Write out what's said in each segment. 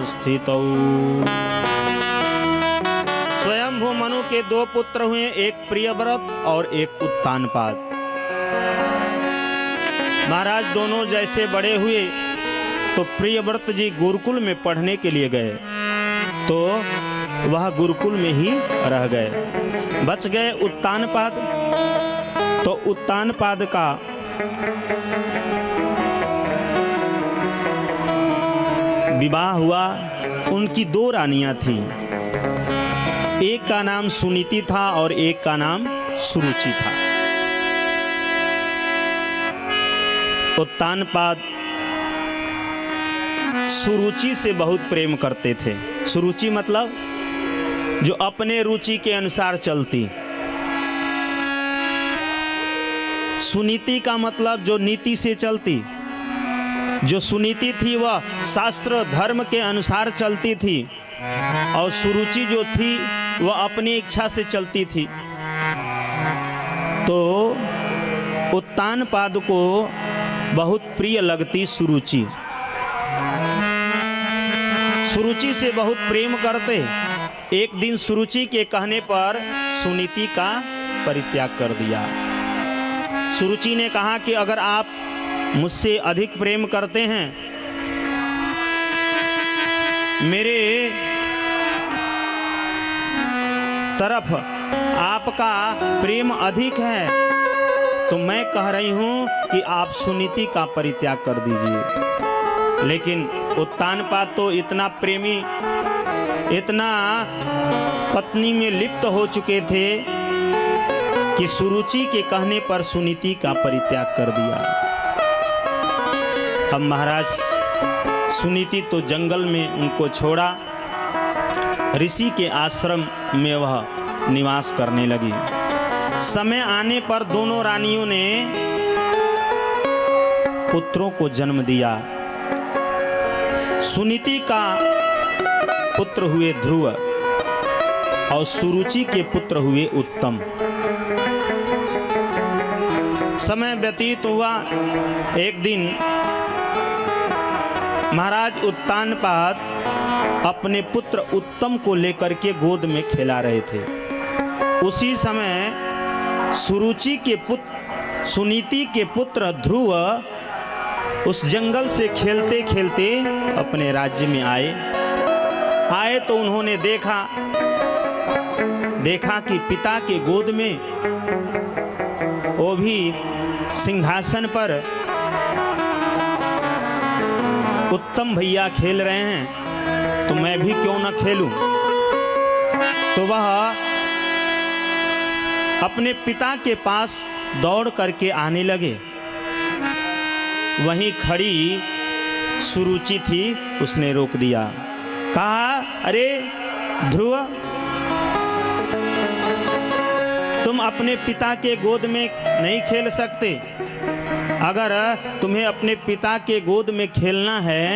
स्थितौ। स्वयंभू मनु के दो पुत्र हुए, एक प्रियव्रत और एक उत्तानपाद। महाराज दोनों जैसे बड़े हुए तो प्रियव्रत जी गुरुकुल में पढ़ने के लिए गए, तो वह गुरुकुल में ही रह गए। बच गए उत्तानपाद, तो उत्तानपाद का विवाह हुआ। उनकी दो रानियां थीं, एक का नाम सुनीति था और एक का नाम सुरुचि था। उत्तानपाद सुरुचि से बहुत प्रेम करते थे। सुरुचि मतलब जो अपने रुचि के अनुसार चलती। सुनीति का मतलब जो नीति से चलती। जो सुनीति थी वह शास्त्र धर्म के अनुसार चलती थी, और सुरुचि जो थी वह अपनी इच्छा से चलती थी। तो उत्तानपाद को बहुत प्रिय लगती सुरुचि। सुरुचि से बहुत प्रेम करते। एक दिन सुरुचि के कहने पर सुनीति का परित्याग कर दिया। सुरुचि ने कहा कि अगर आप मुझसे अधिक प्रेम करते हैं, मेरे तरफ आपका प्रेम अधिक है, तो मैं कह रही हूं कि आप सुनीति का परित्याग कर दीजिए। लेकिन उत्तानपाद तो इतना प्रेमी, इतना पत्नी में लिप्त हो चुके थे कि सुरुचि के कहने पर सुनीति का परित्याग कर दिया। अब महाराज सुनीति तो जंगल में उनको छोड़ा, ऋषि के आश्रम में वह निवास करने लगी। समय आने पर दोनों रानियों ने पुत्रों को जन्म दिया। सुनीति का पुत्र हुए ध्रुव और सुरुचि के पुत्र हुए उत्तम। समय व्यतीत हुआ। एक दिन महाराज उत्तानपाद अपने पुत्र उत्तम को लेकर के गोद में खेला रहे थे। उसी समय सुरुचि के पुत्र सुनीति के पुत्र ध्रुव उस जंगल से खेलते खेलते अपने राज्य में आए तो उन्होंने देखा कि पिता के गोद में, वो भी सिंहासन पर, उत्तम भैया खेल रहे हैं, तो मैं भी क्यों न खेलूं। तो वह अपने पिता के पास दौड़ करके आने लगे। वहीं खड़ी सुरुचि थी, उसने रोक दिया। कहा, अरे ध्रुव, तुम अपने पिता के गोद में नहीं खेल सकते। अगर तुम्हें अपने पिता के गोद में खेलना है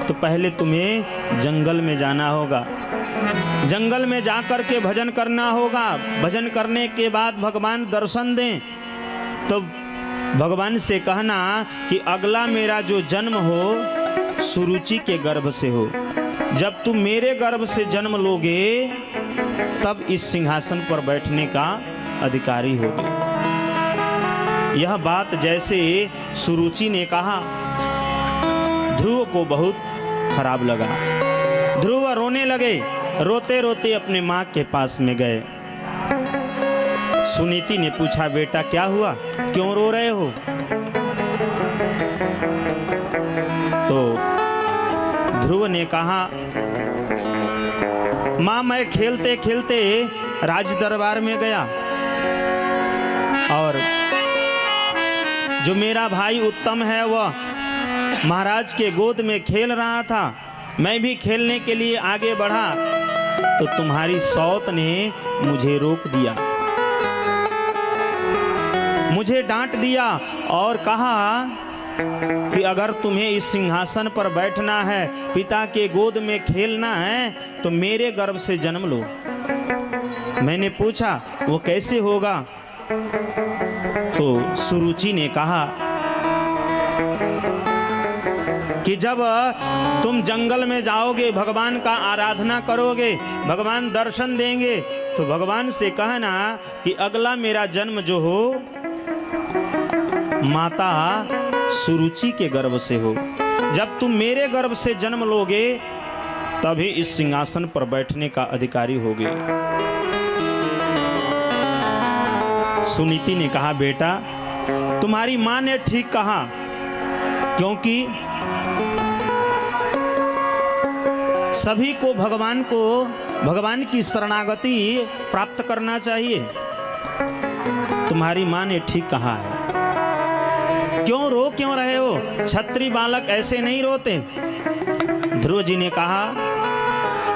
तो पहले तुम्हें जंगल में जाना होगा। जंगल में जाकर के भजन करना होगा। भजन करने के बाद भगवान दर्शन दें तो भगवान से कहना कि अगला मेरा जो जन्म हो सुरुचि के गर्भ से हो। जब तुम मेरे गर्भ से जन्म लोगे तब इस सिंहासन पर बैठने का अधिकारी होगे। यह बात जैसे सुरुचि ने कहा, ध्रुव को बहुत खराब लगा। ध्रुव रोने लगे। रोते रोते अपने माँ के पास में गए। सुनीति ने पूछा, बेटा क्या हुआ, क्यों रो रहे हो? तो ध्रुव ने कहा, माँ मैं खेलते खेलते राज दरबार में गया और जो मेरा भाई उत्तम है वह महाराज के गोद में खेल रहा था। मैं भी खेलने के लिए आगे बढ़ा तो तुम्हारी सौत ने मुझे रोक दिया, मुझे डांट दिया और कहा कि अगर तुम्हें इस सिंहासन पर बैठना है, पिता के गोद में खेलना है, तो मेरे गर्भ से जन्म लो। मैंने पूछा वो कैसे होगा? तो सुरुचि ने कहा कि जब तुम जंगल में जाओगे, भगवान का आराधना करोगे, भगवान दर्शन देंगे, तो भगवान से कहना कि अगला मेरा जन्म जो हो माता सुरुचि के गर्भ से हो। जब तुम मेरे गर्भ से जन्म लोगे तभी इस सिंहासन पर बैठने का अधिकारी होगे। सुनीति ने कहा, बेटा तुम्हारी मां ने ठीक कहा, क्योंकि सभी को भगवान की शरणागति प्राप्त करना चाहिए। तुम्हारी मां ने ठीक कहा है। क्यों रहे हो? क्षत्रिय बालक ऐसे नहीं रोते। ध्रुव जी ने कहा,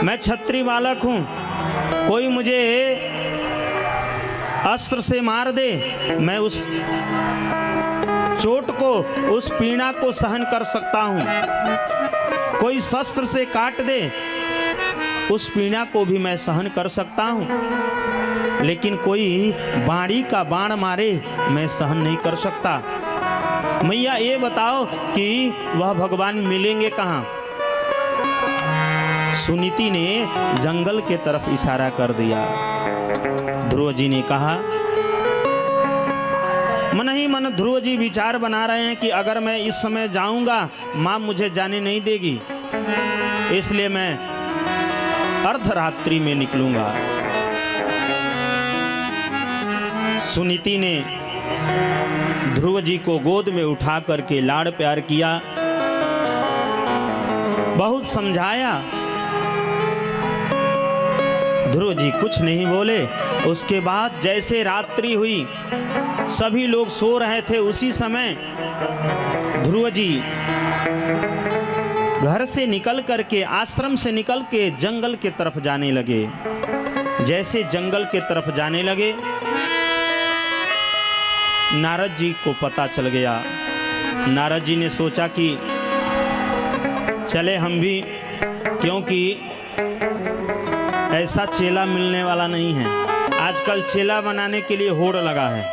मैं क्षत्रिय बालक हूं, कोई मुझे अस्त्र से मार दे, मैं उस चोट को, उस पीड़ा को सहन कर सकता हूं। कोई शस्त्र से काट दे, उस पीड़ा को भी मैं सहन कर सकता हूं। लेकिन कोई बाड़ी का बाण मारे, मैं सहन नहीं कर सकता। मैया ये बताओ कि वह भगवान मिलेंगे कहाँ? सुनीति ने जंगल के तरफ इशारा कर दिया। ध्रुव जी ने कहा, मन ही मन ध्रुव जी विचार बना रहे हैं कि अगर मैं इस समय जाऊंगा मां मुझे जाने नहीं देगी, इसलिए मैं अर्धरात्रि में निकलूंगा। सुनीति ने ध्रुव जी को गोद में उठा करके लाड़ प्यार किया, बहुत समझाया। ध्रुव जी कुछ नहीं बोले। उसके बाद जैसे रात्रि हुई, सभी लोग सो रहे थे, उसी समय ध्रुव जी घर से निकल करके, आश्रम से निकल के जंगल के तरफ जाने लगे। जैसे जंगल के तरफ जाने लगे, नारद जी को पता चल गया। नारद जी ने सोचा कि चले हम भी, क्योंकि ऐसा चेला मिलने वाला नहीं है। आजकल चेला बनाने के लिए होड़ लगा है,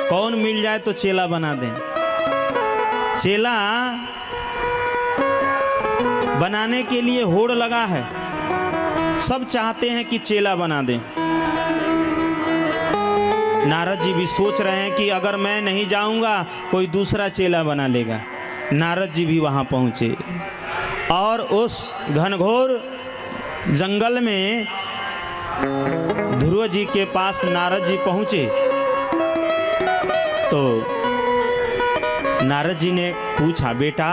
कौन मिल जाए तो चेला बना दें। चेला बनाने के लिए होड़ लगा है, सब चाहते हैं कि चेला बना दें। नारद जी भी सोच रहे हैं कि अगर मैं नहीं जाऊंगा कोई दूसरा चेला बना लेगा। नारद जी भी वहां पहुंचे और उस घनघोर जंगल में ध्रुव जी के पास नारद जी पहुंचे तो नारद जी ने पूछा, बेटा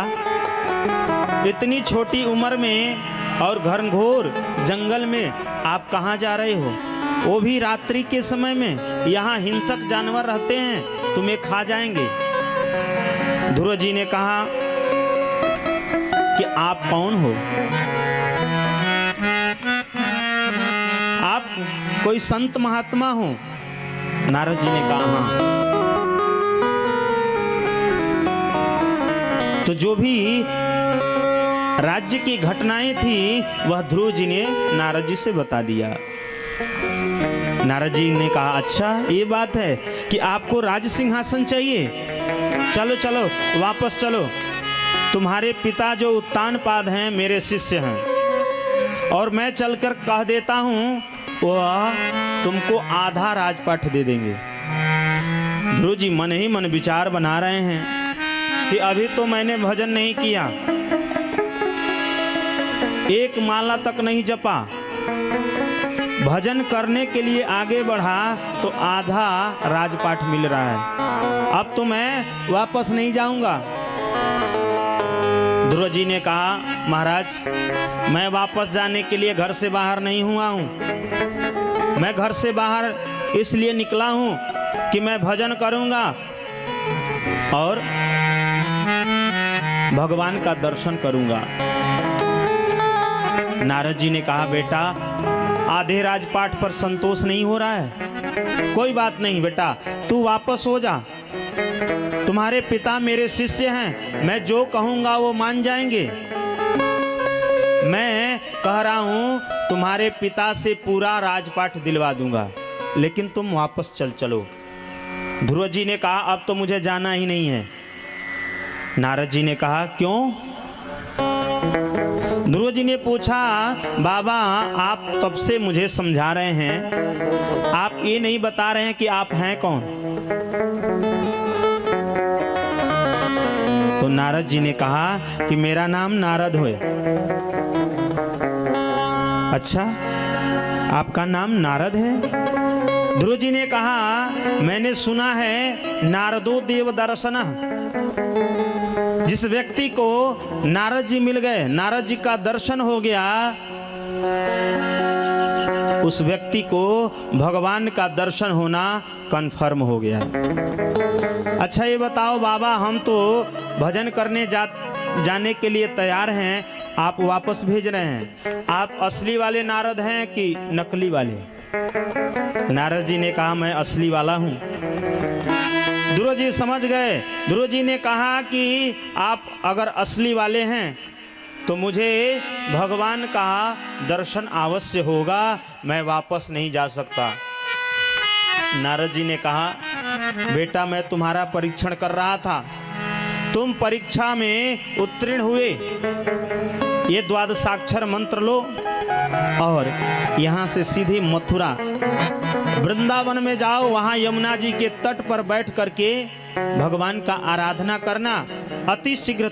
इतनी छोटी उम्र में और घनघोर जंगल में आप कहाँ जा रहे हो? वो भी रात्रि के समय में। यहाँ हिंसक जानवर रहते हैं, तुम्हें खा जाएंगे। ध्रुव जी ने कहा कि आप कौन हो? आप कोई संत महात्मा हो? नारद जी ने कहा हाँ। तो जो भी राज्य की घटनाएं थी वह ध्रुव जी ने नारद जी से बता दिया। नारद जी ने कहा, अच्छा ये बात है कि आपको राज सिंहासन चाहिए? चलो चलो वापस चलो, तुम्हारे पिता जो उत्तानपाद हैं मेरे शिष्य हैं, और मैं चलकर कह देता हूँ वह तुमको आधा राजपाट दे देंगे। ध्रुव जी मन ही मन विचार बना रहे हैं कि अभी तो मैंने भजन नहीं किया, एक माला तक नहीं जपा, भजन करने के लिए आगे बढ़ा तो आधा राजपाट मिल रहा है, अब तो मैं वापस नहीं जाऊंगा। ध्रुव जी ने कहा, महाराज मैं वापस जाने के लिए घर से बाहर नहीं हुआ हूँ, मैं घर से बाहर इसलिए निकला हूँ कि मैं भजन करूँगा और भगवान का दर्शन करूँगा। नारद जी ने कहा, बेटा आधे राजपाट पर संतोष नहीं हो रहा है, कोई बात नहीं बेटा, तू वापस हो जा, तुम्हारे पिता मेरे शिष्य हैं, मैं जो कहूँगा वो मान जाएंगे। मैं कह रहा हूँ तुम्हारे पिता से पूरा राजपाट दिलवा दूंगा, लेकिन तुम वापस चलो। ध्रुव जी ने कहा, अब तो मुझे जाना ही नहीं है। नारद जी ने कहा, क्यों? ध्रुव जी ने पूछा, बाबा आप तब से मुझे समझा रहे हैं, आप ये नहीं बता रहे हैं कि आप हैं कौन। तो नारद जी ने कहा कि मेरा नाम नारद है। अच्छा, आपका नाम नारद है? ध्रुव जी ने कहा, मैंने सुना है नारदो देव दर्शन, जिस व्यक्ति को नारद जी मिल गए, नारद जी का दर्शन हो गया, उस व्यक्ति को भगवान का दर्शन होना कन्फर्म हो गया। अच्छा ये बताओ बाबा, हम तो भजन करने जाने के लिए तैयार हैं, आप वापस भेज रहे हैं, आप असली वाले नारद हैं कि नकली वाले? नारद जी ने कहा, मैं असली वाला हूं। ध्रुव जी समझ गए। ध्रुव जी ने कहा कि आप अगर असली वाले हैं तो मुझे भगवान का दर्शन अवश्य होगा, मैं वापस नहीं जा सकता। नारद जी ने कहा, बेटा मैं तुम्हारा परीक्षण कर रहा था, तुम परीक्षा में उत्तीर्ण हुए, ये द्वादशाक्षर मंत्र लो और यहाँ से सीधे मथुरा वृंदावन में जाओ, वहां यमुना जी के तट पर बैठ करके भगवान का आराधना करना, अति शीघ्र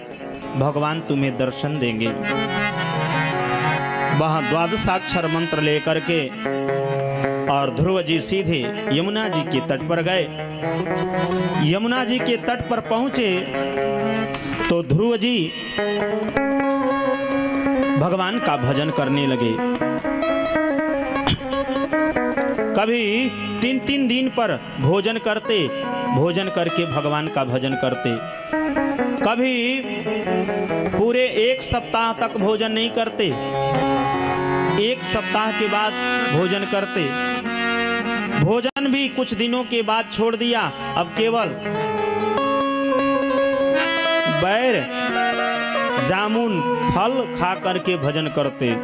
भगवान तुम्हें दर्शन देंगे। वहां द्वादशाक्षर मंत्र लेकर के और ध्रुव जी सीधे यमुना जी के तट पर गए। यमुना जी के तट पर पहुंचे तो ध्रुव जी भगवान का भजन करने लगे। कभी 3-3 दिन पर भोजन करते, भोजन करके भगवान का भजन करते। कभी पूरे 1 सप्ताह तक भोजन नहीं करते, 1 सप्ताह के बाद भोजन करते। भोजन भी कुछ दिनों के बाद छोड़ दिया, अब केवल बैर जामुन फल खा करके भजन करते।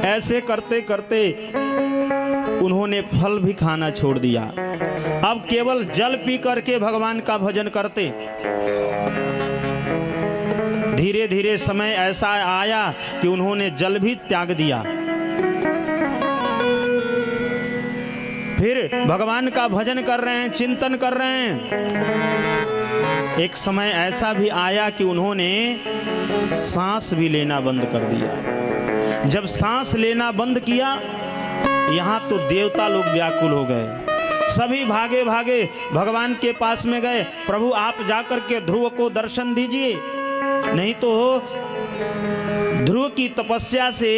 ऐसे करते करते उन्होंने फल भी खाना छोड़ दिया, अब केवल जल पी करके भगवान का भजन करते। धीरे धीरे समय ऐसा आया कि उन्होंने जल भी त्याग दिया। फिर भगवान का भजन कर रहे हैं, चिंतन कर रहे हैं। एक समय ऐसा भी आया कि उन्होंने सांस भी लेना बंद कर दिया। जब सांस लेना बंद किया, यहाँ तो देवता लोग व्याकुल हो गए। सभी भागे भागे भगवान के पास में गए, प्रभु आप जाकर के ध्रुव को दर्शन दीजिए, नहीं तो ध्रुव की तपस्या से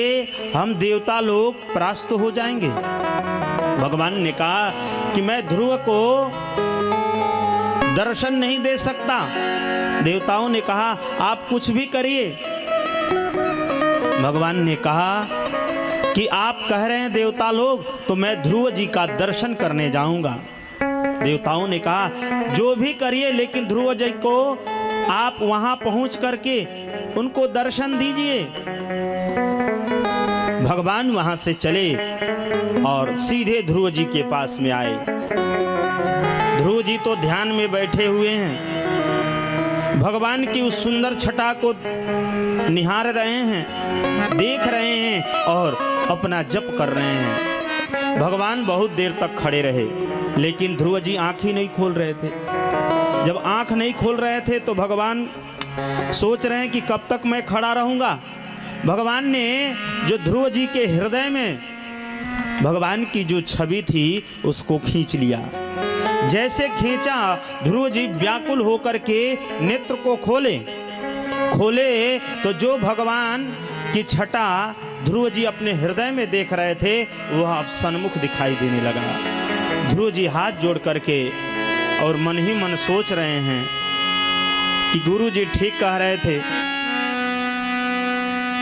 हम देवता लोग परास्त हो जाएंगे। भगवान ने कहा कि मैं ध्रुव को दर्शन नहीं दे सकता। देवताओं ने कहा आप कुछ भी करिए। भगवान ने कहा कि आप कह रहे हैं देवता लोग, तो मैं ध्रुव जी का दर्शन करने जाऊंगा। देवताओं ने कहा जो भी करिए, लेकिन ध्रुव जी को आप वहां पहुंच करके उनको दर्शन दीजिए। भगवान वहां से चले और सीधे ध्रुव जी के पास में आए। ध्रुव जी तो ध्यान में बैठे हुए हैं, भगवान की उस सुंदर छटा को निहार रहे हैं, देख रहे हैं और अपना जप कर रहे हैं। भगवान बहुत देर तक खड़े रहे, लेकिन ध्रुव जी आंख ही नहीं खोल रहे थे। जब आंख नहीं खोल रहे थे तो भगवान सोच रहे हैं कि कब तक मैं खड़ा रहूंगा। भगवान ने जो ध्रुव जी के हृदय में भगवान की जो छवि थी उसको खींच लिया। जैसे खींचा, ध्रुव जी व्याकुल होकर के नेत्र को खोले तो जो भगवान की छटा ध्रुव जी अपने हृदय में देख रहे थे वह अब सन्मुख दिखाई देने लगा। ध्रुव जी हाथ जोड़ करके और मन ही मन सोच रहे हैं कि गुरु जी ठीक कह रहे थे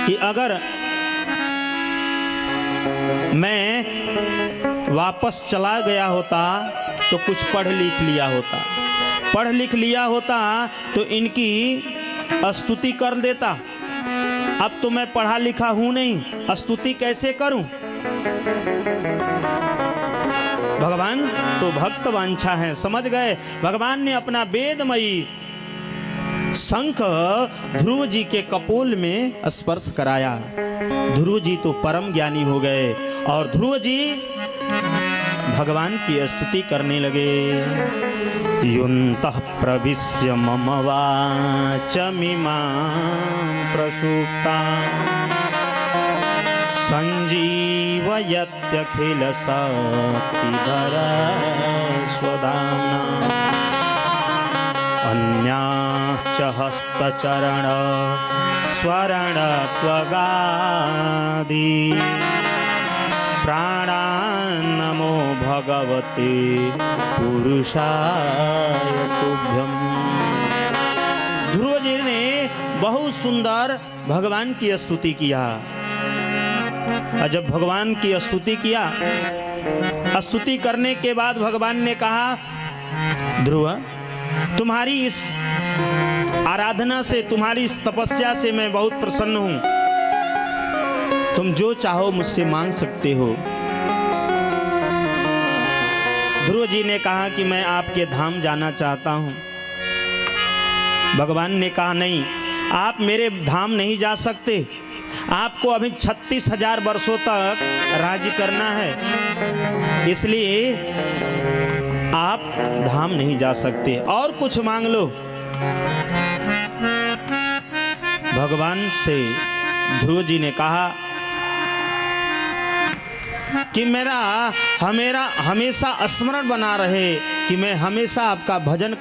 कि अगर मैं वापस चला गया होता तो कुछ पढ़ लिख लिया होता तो इनकी स्तुति कर देता। अब तो मैं पढ़ा लिखा हूं नहीं, स्तुति कैसे करूं। भगवान तो भक्त वांछा है, समझ गए। भगवान ने अपना वेदमयी शंख ध्रुव जी के कपोल में स्पर्श कराया। ध्रुव जी तो परम ज्ञानी हो गए और ध्रुव जी भगवान की स्तुति करने लगे। युन्तः प्रविश्य मम वाचमिमां प्रसुप्तां सञ्जीवयत्यखिलशक्तिधरा स्वधाम्ना अन्याश्च हस्तचरण स्मरणत्वगादि प्राणान्नमो भगवते पुरुषाय तुभ्यं। ध्रुव जी ने बहुत सुंदर भगवान की स्तुति किया। और जब भगवान की स्तुति किया, स्तुति करने के बाद भगवान ने कहा, ध्रुव तुम्हारी इस आराधना से, तुम्हारी इस तपस्या से मैं बहुत प्रसन्न हूं। तुम जो चाहो मुझसे मांग सकते हो। ध्रुव जी ने कहा कि मैं आपके धाम जाना चाहता हूं। भगवान ने कहा नहीं, आप मेरे धाम नहीं जा सकते। आपको अभी 36,000 वर्षों तक राज्य करना है, इसलिए आप धाम नहीं जा सकते। और कुछ मांग लो। भगवान से ध्रुव जी ने कहा कि मेरा हमेशा स्मरण बना रहे कि मैं हमेशा आपका भजन